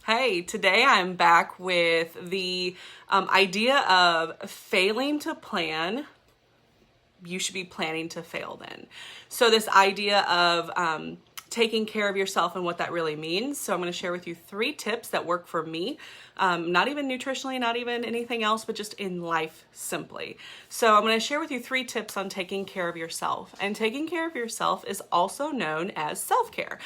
Hey, today I'm back with the idea of failing to plan. You should be planning to fail then. So this idea of taking care of yourself and what that really means. So I'm going to share with you 3 tips that work for me, not even nutritionally, not even anything else, but just in life simply. So I'm going to share with you 3 tips on taking care of yourself. And taking care of yourself is also known as self-care.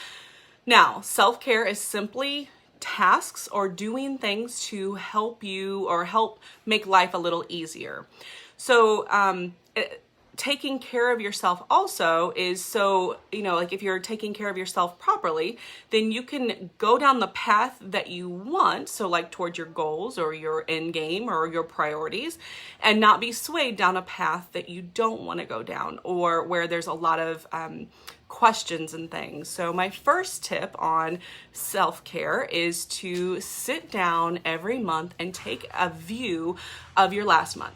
Now, self-care is simply tasks or doing things to help you or help make life a little easier. So, taking care of yourself also is so, like if you're taking care of yourself properly, then you can go down the path that you want. So like towards your goals or your end game or your priorities, and not be swayed down a path that you don't want to go down or where there's a lot of, questions and things. So my first tip on self-care is to sit down every month and take a view of your last month.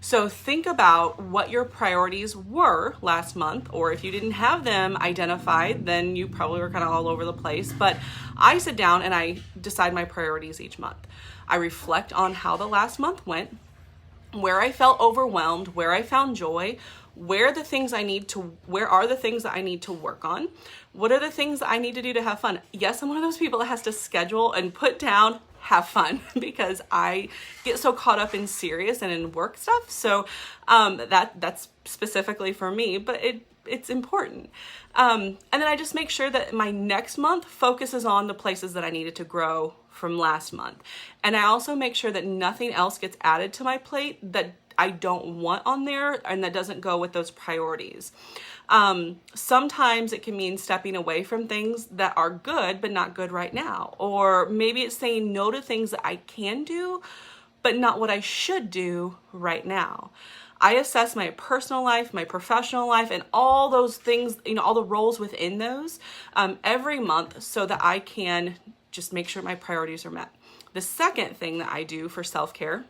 So think about what your priorities were last month, or if you didn't have them identified, then you probably were kind of all over the place. But I sit down and I decide my priorities each month. I reflect on how the last month went, where I felt overwhelmed, where I found joy, where are the things that I need to work on? What are the things that I need to do to have fun? Yes, I'm one of those people that has to schedule and put down have fun because I get so caught up in serious and in work stuff. So that's specifically for me, but it's important. And then I just make sure that my next month focuses on the places that I needed to grow from last month. And I also make sure that nothing else gets added to my plate that I don't want on there and that doesn't go with those priorities. Sometimes it can mean stepping away from things that are good, but not good right now. Or maybe it's saying no to things that I can do, but not what I should do right now. I assess my personal life, my professional life, and all those things, all the roles within those every month so that I can just make sure my priorities are met. The second thing that I do for self-care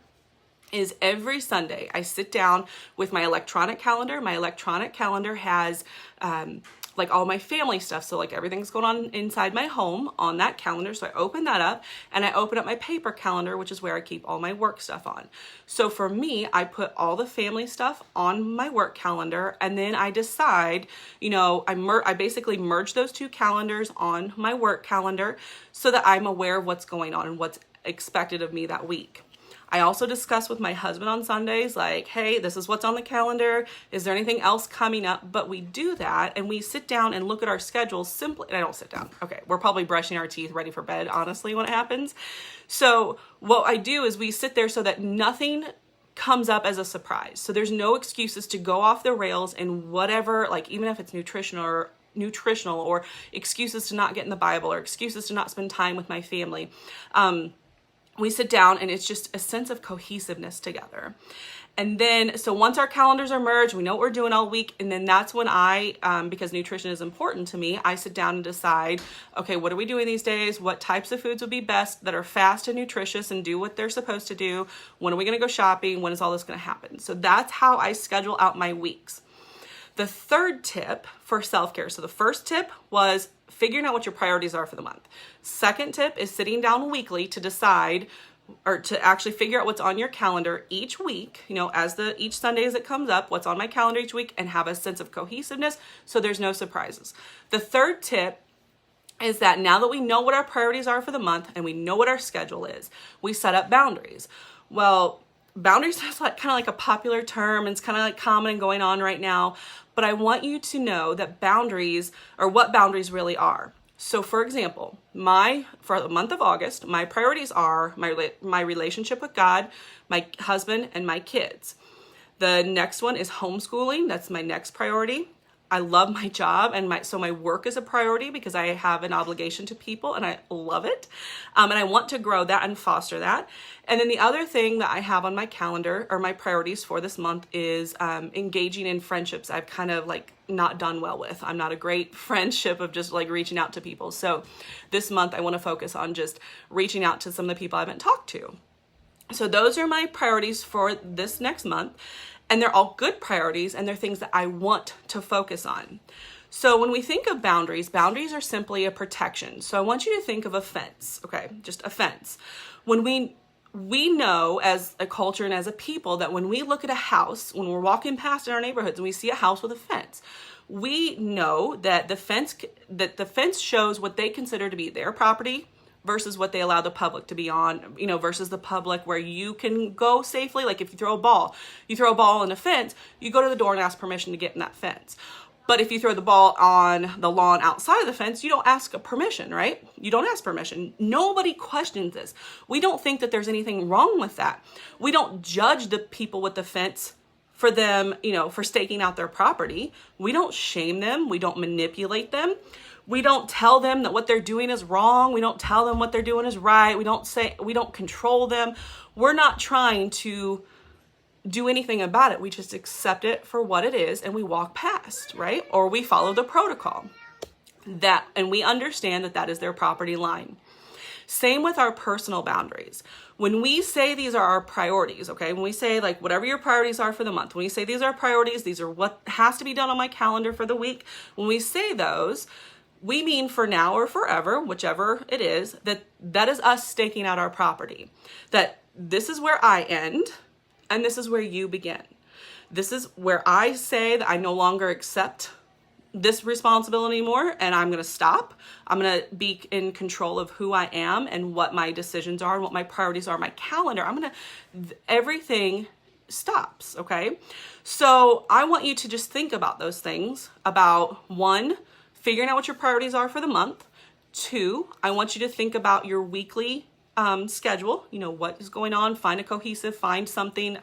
is every Sunday I sit down with my electronic calendar. My electronic calendar has like all my family stuff. So like everything's going on inside my home on that calendar. So I open that up and I open up my paper calendar, which is where I keep all my work stuff on. So for me, I put all the family stuff on my work calendar and then I decide, I basically merge those 2 calendars on my work calendar so that I'm aware of what's going on and what's expected of me that week. I also discuss with my husband on Sundays, like, hey, this is what's on the calendar. Is there anything else coming up? But we do that and we sit down and look at our schedules simply, and I don't sit down. Okay, we're probably brushing our teeth, ready for bed, honestly, when it happens. So what I do is we sit there so that nothing comes up as a surprise. So there's no excuses to go off the rails in whatever, like even if it's nutritional or excuses to not get in the Bible or excuses to not spend time with my family. We sit down and it's just a sense of cohesiveness together. And then, so once our calendars are merged, we know what we're doing all week. And then that's when because nutrition is important to me, I sit down and decide, okay, what are we doing these days? What types of foods would be best that are fast and nutritious and do what they're supposed to do? When are we going to go shopping? When is all this going to happen? So that's how I schedule out my weeks. The third tip for self-care. So the first tip was figuring out what your priorities are for the month. Second tip is sitting down weekly to decide or to actually figure out what's on your calendar each week, each Sunday as it comes up, what's on my calendar each week, and have a sense of cohesiveness so there's no surprises. The third tip is that now that we know what our priorities are for the month and we know what our schedule is, we set up boundaries. Well, boundaries is kind of like a popular term and it's kind of like common and going on right now, but I want you to know that boundaries are what boundaries really are. So for example, for the month of August, my priorities are my relationship with God, my husband, and my kids. The next one is homeschooling. That's my next priority. I love my job and so my work is a priority because I have an obligation to people and I love it. And I want to grow that and foster that. And then the other thing that I have on my calendar or my priorities for this month is engaging in friendships I've kind of like not done well with. I'm not a great friendship of just like reaching out to people. So this month I want to focus on just reaching out to some of the people I haven't talked to. So those are my priorities for this next month. And they're all good priorities and they're things that I want to focus on. So when we think of boundaries, boundaries are simply a protection. So I want you to think of a fence, okay? Just a fence. When we know as a culture and as a people that when we look at a house, when we're walking past in our neighborhoods and we see a house with a fence, we know that the fence shows what they consider to be their property versus what they allow the public to be on, versus the public where you can go safely. Like if you throw a ball in a fence, you go to the door and ask permission to get in that fence. But if you throw the ball on the lawn outside of the fence, you don't ask permission, right? You don't ask permission. Nobody questions this. We don't think that there's anything wrong with that. We don't judge the people with the fence for them, for staking out their property. We don't shame them. We don't manipulate them. We don't tell them that what they're doing is wrong. We don't tell them what they're doing is right. We don't control them. We're not trying to do anything about it. We just accept it for what it is and we walk past, right? Or we follow the protocol and we understand that that is their property line. Same with our personal boundaries. When we say these are our priorities, okay? When we say like whatever your priorities are for the month, when we say these are priorities, these are what has to be done on my calendar for the week. When we say those, we mean for now or forever, whichever it is, that is us staking out our property. That this is where I end and this is where you begin. This is where I say that I no longer accept this responsibility anymore and I'm going to stop. I'm going to be in control of who I am and what my decisions are and what my priorities are, my calendar. Everything stops, okay? So I want you to just think about those things, about 1, figuring out what your priorities are for the month. 2, I want you to think about your weekly schedule, what is going on, find a cohesive, find something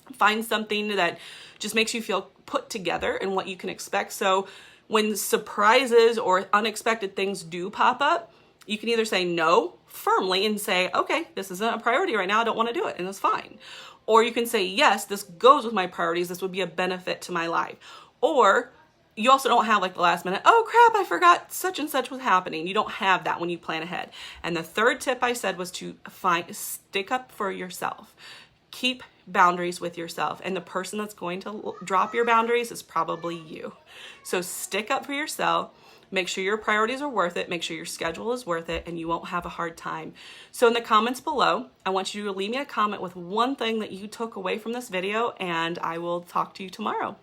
that just makes you feel put together and what you can expect. So when surprises or unexpected things do pop up, you can either say no firmly and say, okay, this isn't a priority right now. I don't want to do it. And that's fine. Or you can say, yes, this goes with my priorities. This would be a benefit to my life. Or you also don't have like the last minute, oh crap, I forgot such and such was happening. You don't have that when you plan ahead. And the third tip I said was to stick up for yourself. Keep boundaries with yourself. And the person that's going to drop your boundaries is probably you. So stick up for yourself. Make sure your priorities are worth it. Make sure your schedule is worth it and you won't have a hard time. So in the comments below, I want you to leave me a comment with one thing that you took away from this video and I will talk to you tomorrow.